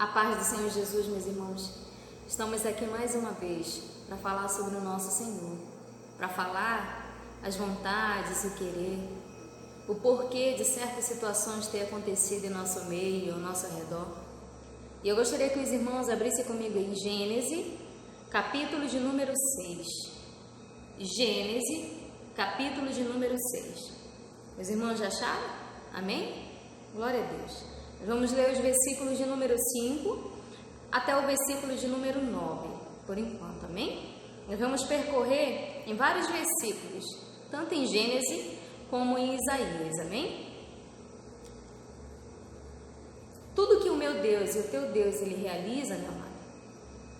A paz do Senhor Jesus, meus irmãos. Estamos aqui mais uma vez para falar sobre o nosso Senhor, para falar as vontades, o querer, o porquê de certas situações ter acontecido em nosso meio, ao nosso redor. E eu gostaria que os irmãos abrissem comigo em Gênesis, capítulo de número 6. Gênesis, capítulo de número 6. Os irmãos já acharam? Amém? Glória a Deus. Nós vamos ler os versículos de número 5 até o versículo de número 9, por enquanto, amém? Nós vamos percorrer em vários versículos, tanto em Gênesis como em Isaías, amém? Tudo que o meu Deus e o teu Deus ele realiza, meu amado,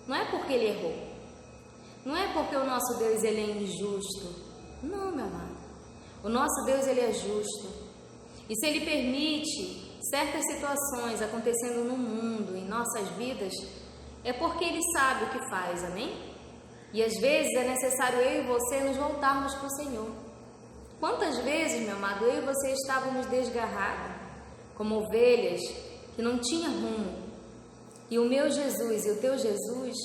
não é porque ele errou, não é porque o nosso Deus ele é injusto, não, meu amado. O nosso Deus ele é justo, e se ele permite certas situações acontecendo no mundo, em nossas vidas, é porque ele sabe o que faz, amém? E às vezes é necessário eu e você nos voltarmos para o Senhor. Quantas vezes, meu amado, eu e você estávamos desgarrados, como ovelhas que não tinham rumo, e o meu Jesus e o teu Jesus,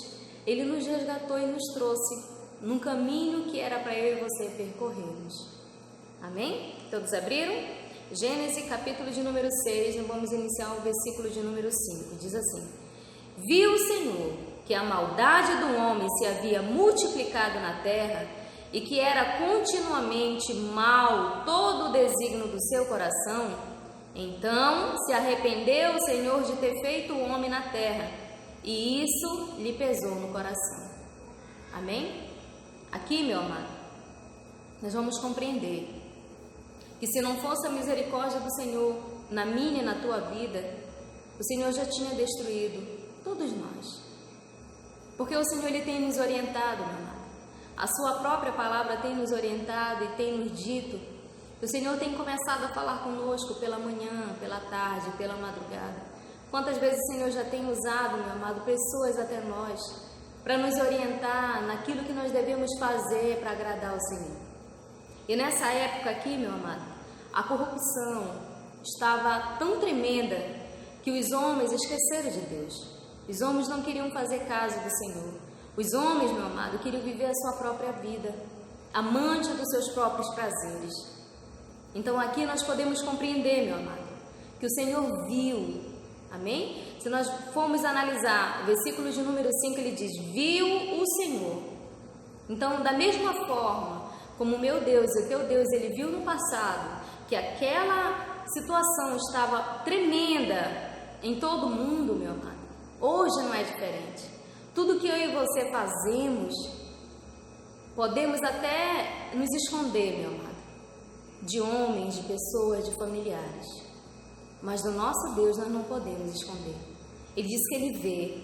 ele nos resgatou e nos trouxe num caminho que era para eu e você percorrermos. Amém? Todos abriram? Gênesis, capítulo de número 6, nós vamos iniciar o versículo de número 5, diz assim: Viu o Senhor que a maldade do homem se havia multiplicado na terra e que era continuamente mal todo o desígnio do seu coração, então se arrependeu o Senhor de ter feito o homem na terra, e isso lhe pesou no coração. Amém? Aqui, meu amado, nós vamos compreender que se não fosse a misericórdia do Senhor na minha e na tua vida, o Senhor já tinha destruído todos nós. Porque o Senhor ele tem nos orientado, meu amado. A sua própria palavra tem nos orientado e tem nos dito. O Senhor tem começado a falar conosco pela manhã, pela tarde, pela madrugada. Quantas vezes o Senhor já tem usado, meu amado, pessoas até nós, para nos orientar naquilo que nós devemos fazer para agradar ao Senhor. E nessa época aqui, meu amado, a corrupção estava tão tremenda que os homens esqueceram de Deus. Os homens não queriam fazer caso do Senhor. Os homens, meu amado, queriam viver a sua própria vida, amante dos seus próprios prazeres. Então aqui nós podemos compreender, meu amado, que o Senhor viu, amém? Se nós formos analisar o versículo de número 5, ele diz, viu o Senhor. Então, da mesma forma como o meu Deus e o teu Deus, ele viu no passado que aquela situação estava tremenda em todo mundo, meu amado, hoje não é diferente. Tudo que eu e você fazemos, podemos até nos esconder, meu amado, de homens, de pessoas, de familiares, mas do nosso Deus nós não podemos esconder. Ele diz que ele vê.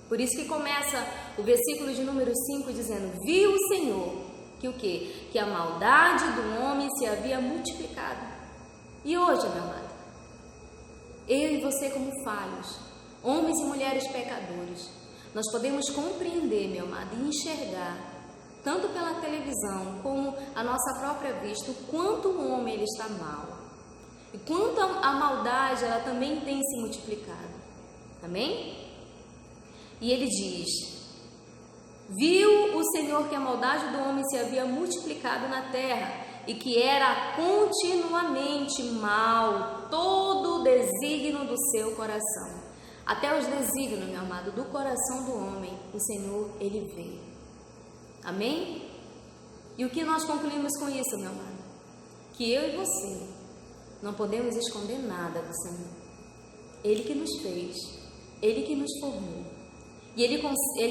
Por isso que começa o versículo de número 5 dizendo, viu o Senhor que o quê? Que a maldade do homem se havia multiplicado. E hoje, meu amado, eu e você como falhos, homens e mulheres pecadores, nós podemos compreender, meu amado, e enxergar, tanto pela televisão como a nossa própria vista, o quanto o homem ele está mal. E quanto a maldade ela também tem se multiplicado. Amém? E ele diz, viu o Senhor que a maldade do homem se havia multiplicado na terra e que era continuamente mal todo o desígnio do seu coração. Até os desígnios, meu amado, do coração do homem, o Senhor, ele vê. Amém? E o que nós concluímos com isso, meu amado? Que eu e você não podemos esconder nada do Senhor. Ele que nos fez, ele que nos formou. E ele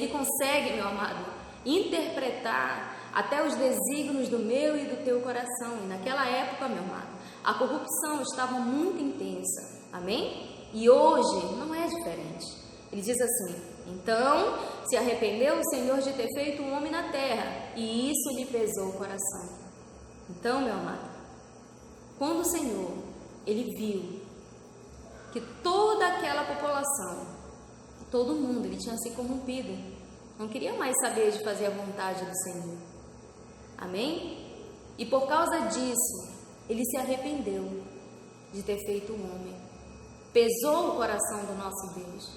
consegue, meu amado, interpretar até os desígnios do meu e do teu coração. E naquela época, meu amado, a corrupção estava muito intensa. Amém? E hoje não é diferente. Ele diz assim, então se arrependeu o Senhor de ter feito um homem na terra, e isso lhe pesou o coração. Então, meu amado, quando o Senhor, ele viu que toda aquela população, todo mundo, ele tinha se corrompido, não queria mais saber de fazer a vontade do Senhor. Amém? E por causa disso, ele se arrependeu de ter feito o homem. Pesou o coração do nosso Deus.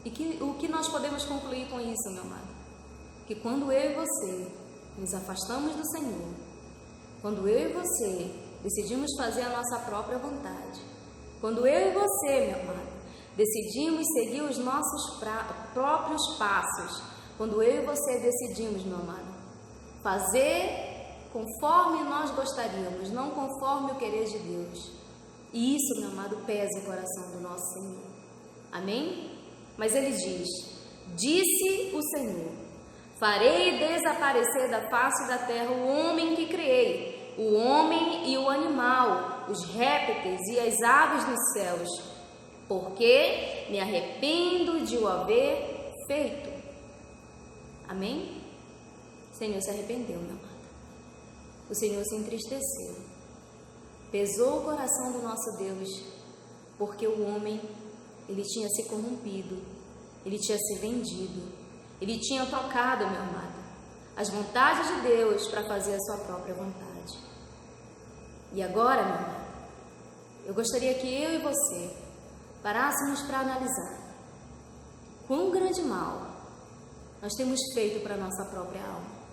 E o que nós podemos concluir com isso, meu amado? Que quando eu e você nos afastamos do Senhor, quando eu e você decidimos fazer a nossa própria vontade, quando eu e você, meu amado, decidimos seguir os nossos próprios passos, quando eu e você decidimos, meu amado, fazer conforme nós gostaríamos, não conforme o querer de Deus, e isso, meu amado, pesa o coração do nosso Senhor. Amém? Mas ele diz: disse o Senhor, farei desaparecer da face da terra o homem que criei, o homem e o animal, os répteis e as aves dos céus, porque me arrependo de o haver feito. Amém? O Senhor se arrependeu, meu amado. O Senhor se entristeceu. Pesou o coração do nosso Deus, porque o homem, ele tinha se corrompido, ele tinha se vendido, ele tinha trocado, meu amado, as vontades de Deus para fazer a sua própria vontade. E agora, meu amado, eu gostaria que eu e você parássemos para analisar quão grande mal nós temos feito para a nossa própria alma.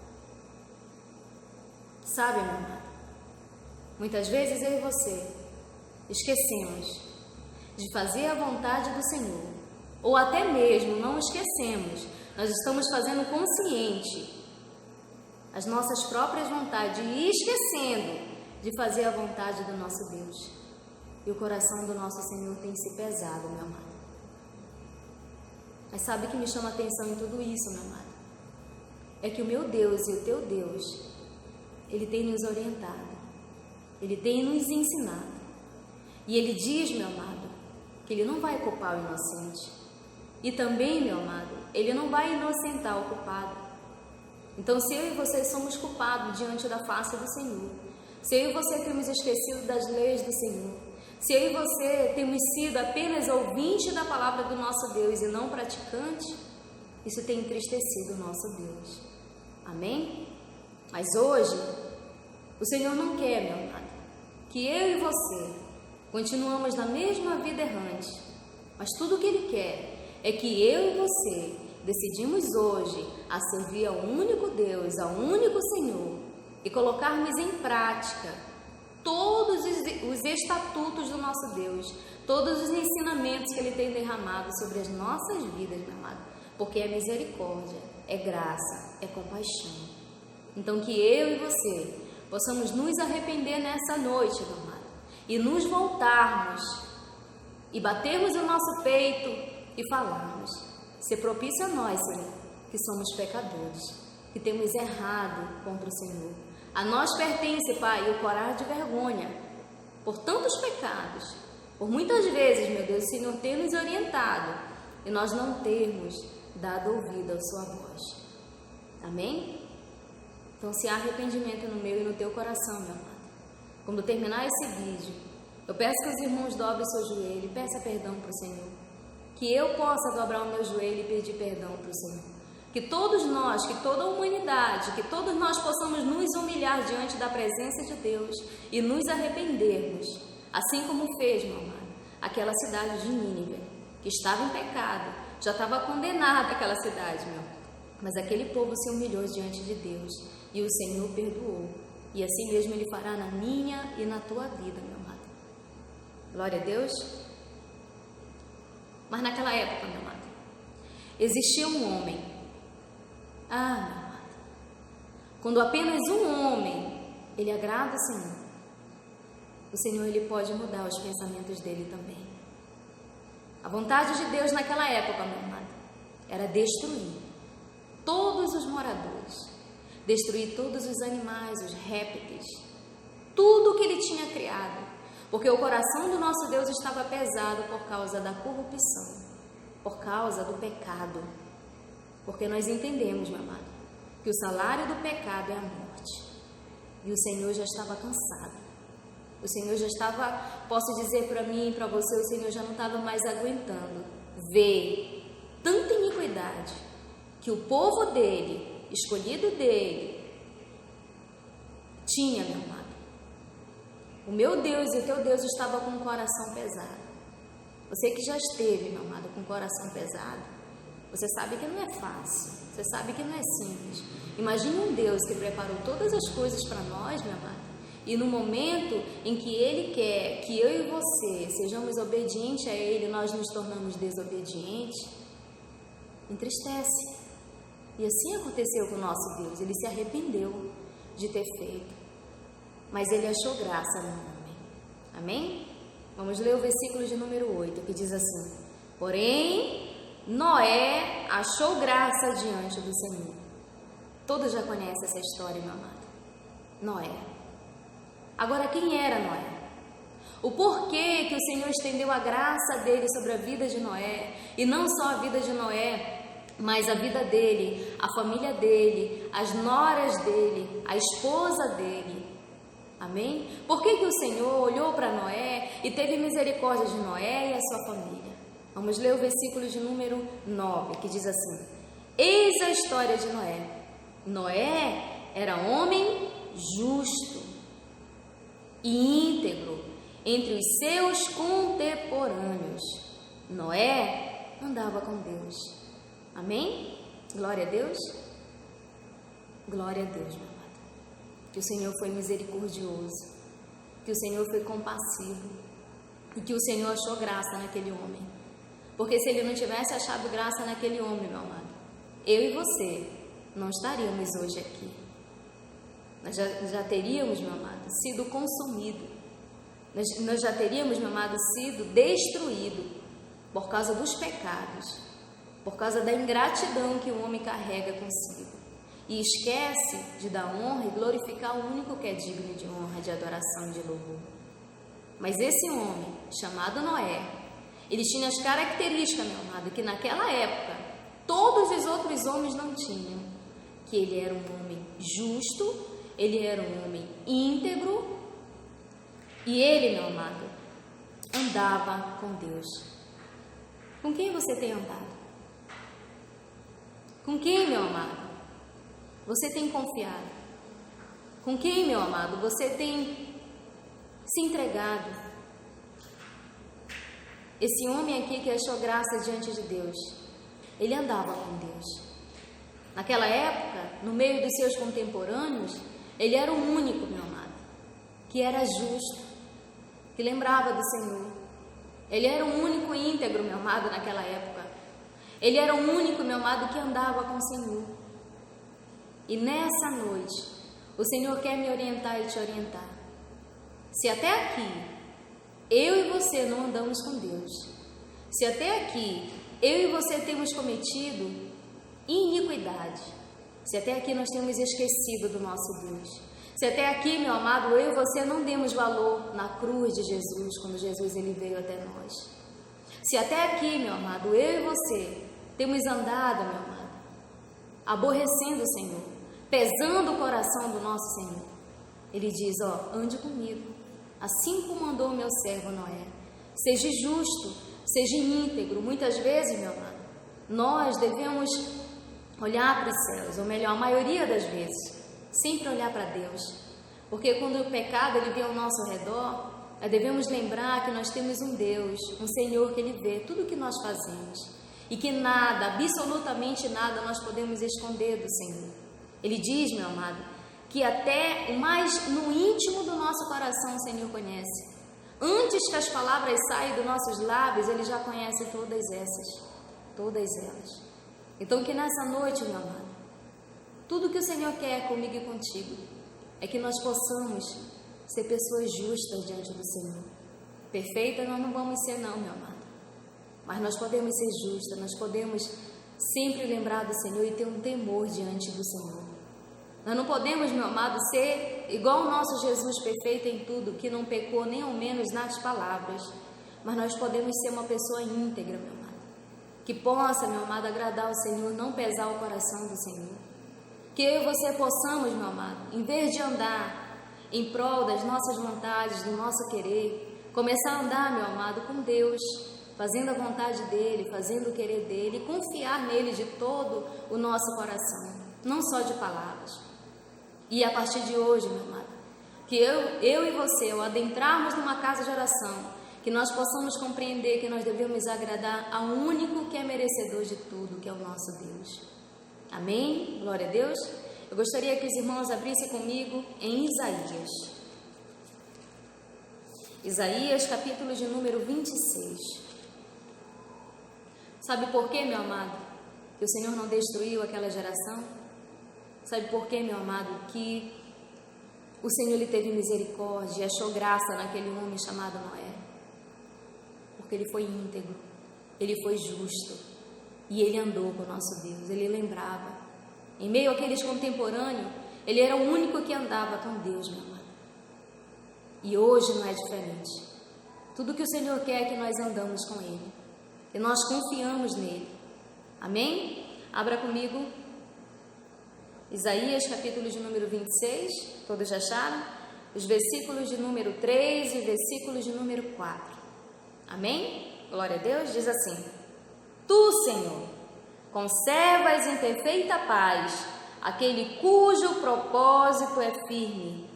Sabe, meu amado, muitas vezes eu e você esquecemos de fazer a vontade do Senhor, ou até mesmo não esquecemos, nós estamos fazendo consciente as nossas próprias vontades e esquecendo de fazer a vontade do nosso Deus. E o coração do nosso Senhor tem se pesado, meu amado. Mas sabe o que me chama a atenção em tudo isso, meu amado? É que o meu Deus e o teu Deus, Ele tem nos orientado, Ele tem nos ensinado. E Ele diz, meu amado, que Ele não vai culpar o inocente. E também, meu amado, Ele não vai inocentar o culpado. Então, se eu e você somos culpados diante da face do Senhor, se eu e você temos esquecido das leis do Senhor, se eu e você temos sido apenas ouvinte da palavra do nosso Deus e não praticante, isso tem entristecido o nosso Deus. Amém? Mas hoje, o Senhor não quer, meu amado, que eu e você continuamos na mesma vida errante, mas tudo o que Ele quer é que eu e você decidimos hoje a servir ao único Deus, ao único Senhor, e colocarmos em prática todos os estatutos do nosso Deus, todos os ensinamentos que Ele tem derramado sobre as nossas vidas, meu amado, porque é misericórdia, é graça, é compaixão. Então que eu e você possamos nos arrepender nessa noite, meu amado, e nos voltarmos e batermos o nosso peito e falarmos: ser propício a nós, Senhor, que somos pecadores, que temos errado contra o Senhor. A nós pertence, Pai, o corar de vergonha por tantos pecados, por muitas vezes, meu Deus, o Senhor ter nos orientado e nós não termos dado ouvido à sua voz. Amém? Então, se há arrependimento no meu e no teu coração, meu amado, quando terminar esse vídeo, eu peço que os irmãos dobrem o seu joelho e peçam perdão para o Senhor. Que eu possa dobrar o meu joelho e pedir perdão para o Senhor. Que todos nós, que toda a humanidade, que todos nós possamos nos humilhar diante da presença de Deus e nos arrependermos, assim como fez, meu amado, aquela cidade de Nínive, que estava em pecado, já estava condenada aquela cidade, meu amado. Mas aquele povo se humilhou diante de Deus e o Senhor perdoou. E assim mesmo Ele fará na minha e na tua vida, meu amado. Glória a Deus. Mas naquela época, meu amado, existia um homem. Meu amado, quando apenas um homem, ele agrada o Senhor, Ele pode mudar os pensamentos dele também. A vontade de Deus naquela época, meu amado, era destruir todos os moradores, destruir todos os animais, os répteis, tudo que Ele tinha criado, porque o coração do nosso Deus estava pesado por causa da corrupção, por causa do pecado. Porque nós entendemos, meu amado, que o salário do pecado é a morte. E o Senhor já estava cansado. O Senhor já estava, posso dizer para mim e para você, o Senhor já não estava mais aguentando ver tanta iniquidade que o povo dele, escolhido dele, tinha, meu amado. O meu Deus e o teu Deus estava com o coração pesado. Você que já esteve, meu amado, com o coração pesado, você sabe que não é fácil, você sabe que não é simples. Imagine um Deus que preparou todas as coisas para nós, meu amado, e no momento em que Ele quer que eu e você sejamos obedientes a Ele, nós nos tornamos desobedientes, entristece. E assim aconteceu com o nosso Deus. Ele se arrependeu de ter feito, mas Ele achou graça no homem. Amém? Vamos ler o versículo de número 8, que diz assim: porém, Noé achou graça diante do Senhor. Todos já conhecem essa história, meu amado. Noé. Agora, quem era Noé? O porquê que o Senhor estendeu a graça dele sobre a vida de Noé, e não só a vida de Noé, mas a vida dele, a família dele, as noras dele, a esposa dele. Amém? Por que o Senhor olhou para Noé e teve misericórdia de Noé e a sua família? Vamos ler o versículo de número 9, que diz assim: eis a história de Noé. Noé era homem justo e íntegro entre os seus contemporâneos. Noé andava com Deus. Amém? Glória a Deus. Glória a Deus, meu amado. Que o Senhor foi misericordioso, que o Senhor foi compassivo e que o Senhor achou graça naquele homem. Porque se Ele não tivesse achado graça naquele homem, meu amado, eu e você não estaríamos hoje aqui. Nós já teríamos, meu amado, sido consumidos. Nós já teríamos, meu amado, sido destruídos por causa dos pecados, por causa da ingratidão que o homem carrega consigo. E esquece de dar honra e glorificar o único que é digno de honra, de adoração e de louvor. Mas esse homem, chamado Noé, ele tinha as características, meu amado, que naquela época todos os outros homens não tinham. Que ele era um homem justo, ele era um homem íntegro e ele, meu amado, andava com Deus. Com quem você tem andado? Com quem, meu amado, você tem confiado? Com quem, meu amado, você tem se entregado? Esse homem aqui que achou graça diante de Deus, ele andava com Deus. Naquela época, no meio dos seus contemporâneos, ele era o único, meu amado, que era justo, que lembrava do Senhor. Ele era o único íntegro, meu amado, naquela época. Ele era o único, meu amado, que andava com o Senhor. E nessa noite, o Senhor quer me orientar e te orientar. Se até aqui eu e você não andamos com Deus, se até aqui eu e você temos cometido iniquidade, se até aqui nós temos esquecido do nosso Deus, se até aqui, meu amado, eu e você não demos valor na cruz de Jesus, quando Jesus ele veio até nós, se até aqui, meu amado, eu e você temos andado, meu amado, aborrecendo o Senhor, pesando o coração do nosso Senhor, Ele diz, ande comigo, assim como andou o meu servo Noé, seja justo, seja íntegro. Muitas vezes, meu amado, nós devemos olhar para os céus, ou melhor, a maioria das vezes, sempre olhar para Deus, porque quando o pecado ele vem ao nosso redor, nós devemos lembrar que nós temos um Deus, um Senhor que Ele vê tudo o que nós fazemos, e que nada, absolutamente nada, nós podemos esconder do Senhor. Ele diz, meu amado, que até o mais no íntimo do nosso coração o Senhor conhece. Antes que as palavras saiam dos nossos lábios, Ele já conhece todas elas. Então que nessa noite, meu amado, tudo que o Senhor quer comigo e contigo é que nós possamos ser pessoas justas diante do Senhor. Perfeitas nós não vamos ser não, meu amado, mas nós podemos ser justas, nós podemos sempre lembrar do Senhor e ter um temor diante do Senhor. Nós não podemos, meu amado, ser igual o nosso Jesus perfeito em tudo, que não pecou nem ao menos nas palavras, mas nós podemos ser uma pessoa íntegra, meu amado, que possa, meu amado, agradar ao Senhor, não pesar o coração do Senhor. Que eu e você possamos, meu amado, em vez de andar em prol das nossas vontades, do nosso querer, começar a andar, meu amado, com Deus, fazendo a vontade dEle, fazendo o querer dEle, e confiar nele de todo o nosso coração, não só de palavras. E a partir de hoje, meu amado, que eu e você, ao adentrarmos numa casa de oração, que nós possamos compreender que nós devemos agradar ao único que é merecedor de tudo, que é o nosso Deus. Amém? Glória a Deus. Eu gostaria que os irmãos abrissem comigo em Isaías. Isaías, capítulo de número 26. Sabe por quê, meu amado, que o Senhor não destruiu aquela geração? Sabe por quê, meu amado, que o Senhor lhe teve misericórdia e achou graça naquele homem chamado Noé? Porque ele foi íntegro, ele foi justo e ele andou com o nosso Deus, ele lembrava. Em meio àqueles contemporâneos, ele era o único que andava com Deus, meu amado. E hoje não é diferente. Tudo que o Senhor quer é que nós andamos com Ele, que nós confiamos nele. Amém? Abra comigo Isaías, capítulo de número 26, todos já acharam? Os versículos de número 3 e versículos de número 4. Amém? Glória a Deus, diz assim: Tu, Senhor, conservas em perfeita paz aquele cujo propósito é firme,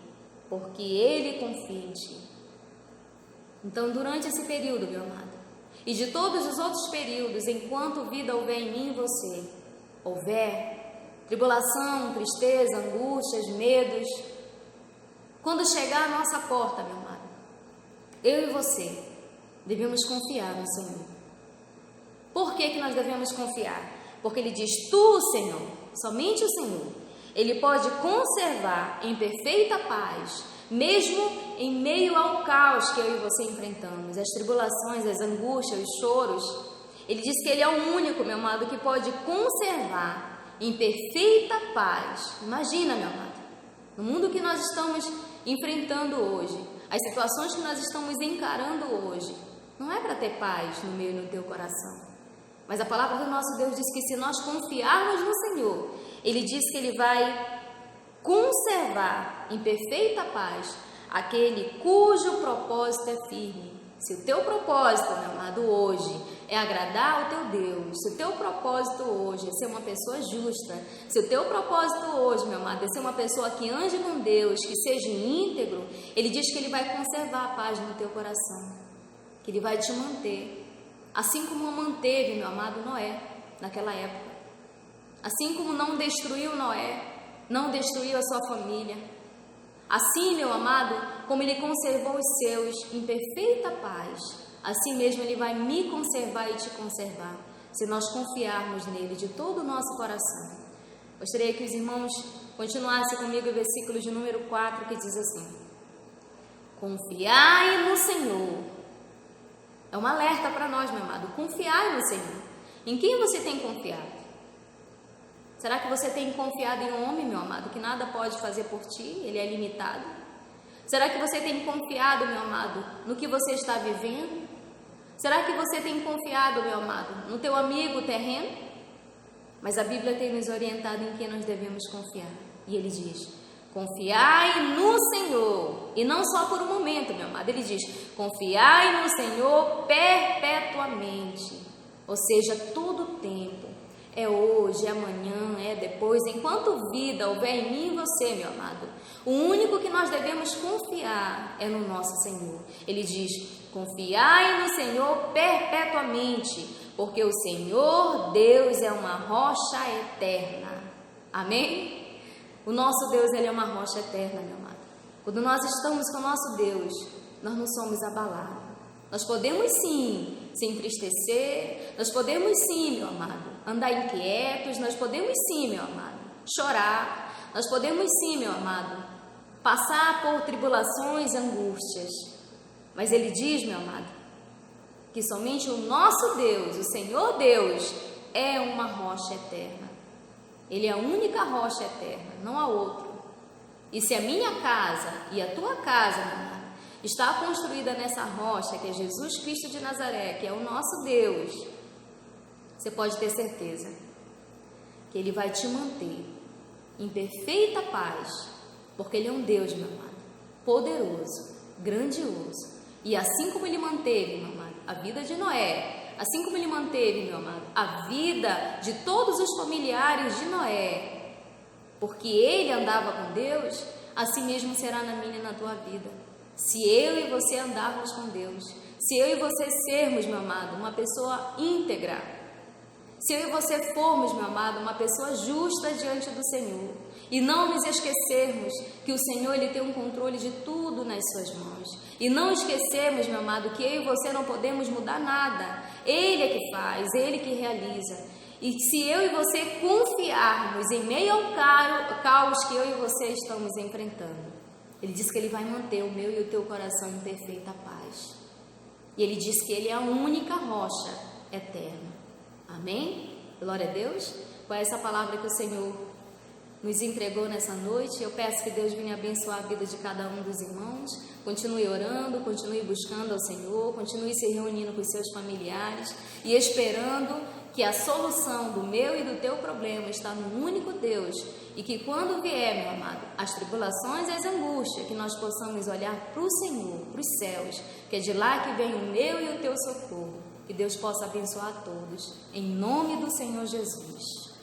porque ele confia em ti. Então, durante esse período, meu amado, e de todos os outros períodos, enquanto vida houver em mim e você, houver tribulação, tristeza, angústias, medos, quando chegar à nossa porta, meu amado, eu e você devemos confiar no Senhor. Por que nós devemos confiar? Porque Ele diz: Tu, Senhor, somente o Senhor, Ele pode conservar em perfeita paz, mesmo em meio ao caos que eu e você enfrentamos, as tribulações, as angústias, os choros. Ele diz que Ele é o único, meu amado, que pode conservar em perfeita paz. Imagina, meu amado, no mundo que nós estamos enfrentando hoje, as situações que nós estamos encarando hoje, não é para ter paz no meu e no teu coração. Mas a palavra do nosso Deus diz que se nós confiarmos no Senhor, Ele diz que Ele vai conservar em perfeita paz aquele cujo propósito é firme. Se o teu propósito, meu amado, hoje é agradar ao teu Deus, se o teu propósito hoje é ser uma pessoa justa, se o teu propósito hoje, meu amado, é ser uma pessoa que ande com Deus, que seja íntegro, Ele diz que Ele vai conservar a paz no teu coração, que Ele vai te manter, assim como manteve, meu amado, Noé naquela época. Assim como não destruiu Noé, não destruiu a sua família, assim, meu amado, como Ele conservou os seus em perfeita paz, assim mesmo Ele vai me conservar e te conservar, se nós confiarmos nele de todo o nosso coração. Gostaria que os irmãos continuassem comigo o versículo de número 4, que diz assim: Confiai no Senhor. É um alerta para nós, meu amado. Confiai no Senhor. Em quem você tem confiado? Será que você tem confiado em um homem, meu amado, que nada pode fazer por ti? Ele é limitado. Será que você tem confiado, meu amado, no que você está vivendo? Será que você tem confiado, meu amado, no teu amigo terreno? Mas a Bíblia tem nos orientado em quem nós devemos confiar. E Ele diz: Confiai no Senhor. E não só por um momento, meu amado. Ele diz: Confiai no Senhor perpetuamente. Ou seja, todo o tempo. É hoje, é amanhã, é depois, enquanto vida houver em mim e você, meu amado. O único que nós devemos confiar é no nosso Senhor. Ele diz: Confiai no Senhor perpetuamente, porque o Senhor Deus é uma rocha eterna. Amém? O nosso Deus, Ele é uma rocha eterna, meu amado. Quando nós estamos com o nosso Deus, nós não somos abalados. Nós podemos sim se entristecer, nós podemos sim, meu amado, andar inquietos, nós podemos sim, meu amado, chorar, nós podemos sim, meu amado, passar por tribulações e angústias. Mas Ele diz, meu amado, que somente o nosso Deus, o Senhor Deus, é uma rocha eterna. Ele é a única rocha eterna, não há outro. E se a minha casa e a tua casa, meu amado, está construída nessa rocha, que é Jesus Cristo de Nazaré, que é o nosso Deus, você pode ter certeza que Ele vai te manter em perfeita paz, porque Ele é um Deus, meu amado, poderoso, grandioso. E assim como Ele manteve, meu amado, a vida de Noé, assim como Ele manteve, meu amado, a vida de todos os familiares de Noé, porque ele andava com Deus, assim mesmo será na minha e na tua vida. Se eu e você andarmos com Deus, Se eu e você sermos, meu amado, uma pessoa íntegra, se eu e você formos, meu amado, uma pessoa justa diante do Senhor, e não nos esquecermos que o Senhor ele tem um controle de tudo nas suas mãos, e não esquecermos, meu amado, que eu e você não podemos mudar nada, Ele é que faz, Ele que realiza. E se eu e você confiarmos em meio ao caos que eu e você estamos enfrentando, Ele diz que Ele vai manter o meu e o teu coração em perfeita paz. E Ele diz que Ele é a única rocha eterna. Amém? Glória a Deus. Com essa palavra que o Senhor nos entregou nessa noite, eu peço que Deus venha abençoar a vida de cada um dos irmãos. Continue orando, continue buscando ao Senhor, continue se reunindo com os seus familiares e esperando que a solução do meu e do teu problema está no único Deus, e que quando vier, meu amado, as tribulações e as angústias, que nós possamos olhar para o Senhor, para os céus, que é de lá que vem o meu e o teu socorro. Que Deus possa abençoar a todos, em nome do Senhor Jesus.